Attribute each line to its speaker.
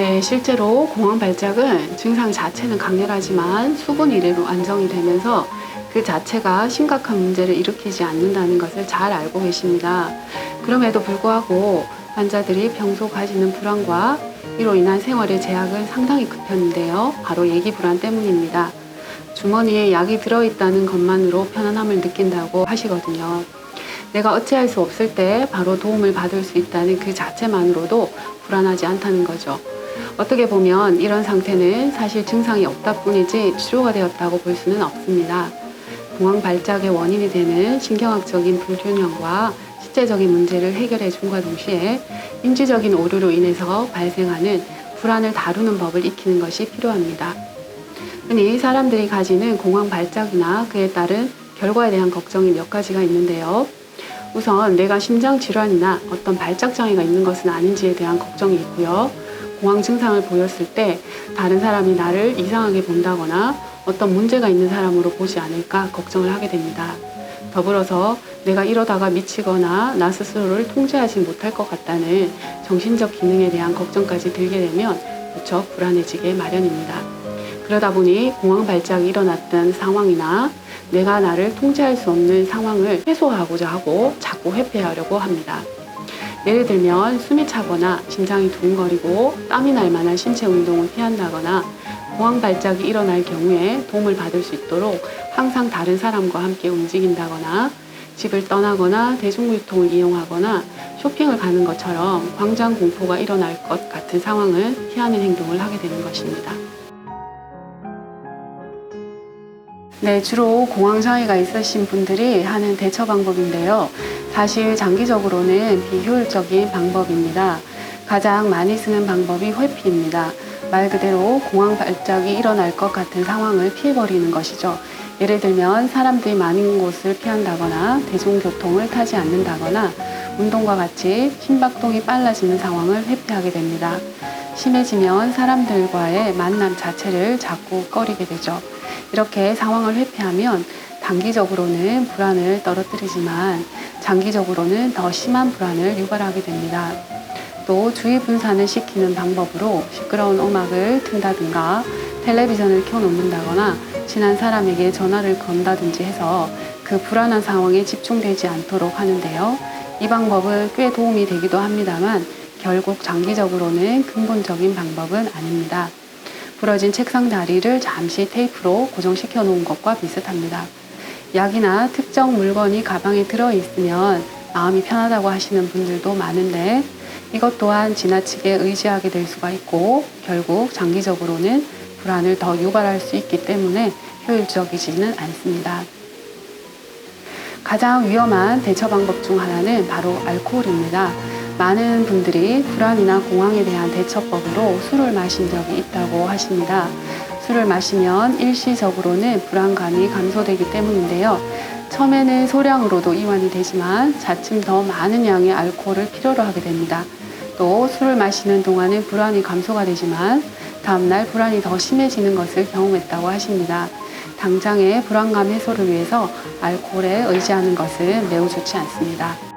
Speaker 1: 네, 실제로 공황 발작은 증상 자체는 강렬하지만 수분 이래로 안정이 되면서 그 자체가 심각한 문제를 일으키지 않는다는 것을 잘 알고 계십니다. 그럼에도 불구하고 환자들이 평소 가지는 불안과 이로 인한 생활의 제약은 상당히 큰 편인데요. 바로 예기 불안 때문입니다. 주머니에 약이 들어있다는 것만으로 편안함을 느낀다고 하시거든요. 내가 어찌할 수 없을 때 바로 도움을 받을 수 있다는 그 자체만으로도 불안하지 않다는 거죠. 어떻게 보면 이런 상태는 사실 증상이 없다 뿐이지 치료가 되었다고 볼 수는 없습니다. 공황 발작의 원인이 되는 신경학적인 불균형과 실제적인 문제를 해결해 줌과 동시에 인지적인 오류로 인해서 발생하는 불안을 다루는 법을 익히는 것이 필요합니다. 흔히 사람들이 가지는 공황 발작이나 그에 따른 결과에 대한 걱정이 몇 가지가 있는데요. 우선 내가 심장 질환이나 어떤 발작 장애가 있는 것은 아닌지에 대한 걱정이 있고요. 공황 증상을 보였을 때 다른 사람이 나를 이상하게 본다거나 어떤 문제가 있는 사람으로 보지 않을까 걱정을 하게 됩니다. 더불어서 내가 이러다가 미치거나 나 스스로를 통제하지 못할 것 같다는 정신적 기능에 대한 걱정까지 들게 되면 무척 불안해지게 마련입니다. 그러다 보니 공황 발작이 일어났던 상황이나 내가 나를 통제할 수 없는 상황을 해소하고자 하고 자꾸 회피하려고 합니다. 예를 들면 숨이 차거나 심장이 두근거리고 땀이 날 만한 신체 운동을 피한다거나 공황 발작이 일어날 경우에 도움을 받을 수 있도록 항상 다른 사람과 함께 움직인다거나 집을 떠나거나 대중교통을 이용하거나 쇼핑을 가는 것처럼 광장 공포가 일어날 것 같은 상황을 피하는 행동을 하게 되는 것입니다. 네, 주로 공황장애가 있으신 분들이 하는 대처 방법인데요. 사실 장기적으로는 비효율적인 방법입니다. 가장 많이 쓰는 방법이 회피입니다. 말 그대로 공황 발작이 일어날 것 같은 상황을 피해버리는 것이죠. 예를 들면 사람들이 많은 곳을 피한다거나 대중교통을 타지 않는다거나 운동과 같이 심박동이 빨라지는 상황을 회피하게 됩니다. 심해지면 사람들과의 만남 자체를 자꾸 꺼리게 되죠. 이렇게 상황을 회피하면 단기적으로는 불안을 떨어뜨리지만 장기적으로는 더 심한 불안을 유발하게 됩니다. 또 주의 분산을 시키는 방법으로 시끄러운 음악을 튼다든가 텔레비전을 켜놓는다거나 친한 사람에게 전화를 건다든지 해서 그 불안한 상황에 집중되지 않도록 하는데요. 이 방법은 꽤 도움이 되기도 합니다만 결국 장기적으로는 근본적인 방법은 아닙니다. 부러진 책상 다리를 잠시 테이프로 고정시켜 놓은 것과 비슷합니다. 약이나 특정 물건이 가방에 들어있으면 마음이 편하다고 하시는 분들도 많은데 이것 또한 지나치게 의지하게 될 수가 있고 결국 장기적으로는 불안을 더 유발할 수 있기 때문에 효율적이지는 않습니다. 가장 위험한 대처 방법 중 하나는 바로 알코올입니다. 많은 분들이 불안이나 공황에 대한 대처법으로 술을 마신 적이 있다고 하십니다. 술을 마시면 일시적으로는 불안감이 감소되기 때문인데요. 처음에는 소량으로도 이완이 되지만 차츰 더 많은 양의 알코올을 필요로 하게 됩니다. 또 술을 마시는 동안은 불안이 감소가 되지만 다음날 불안이 더 심해지는 것을 경험했다고 하십니다. 당장의 불안감 해소를 위해서 알코올에 의지하는 것은 매우 좋지 않습니다.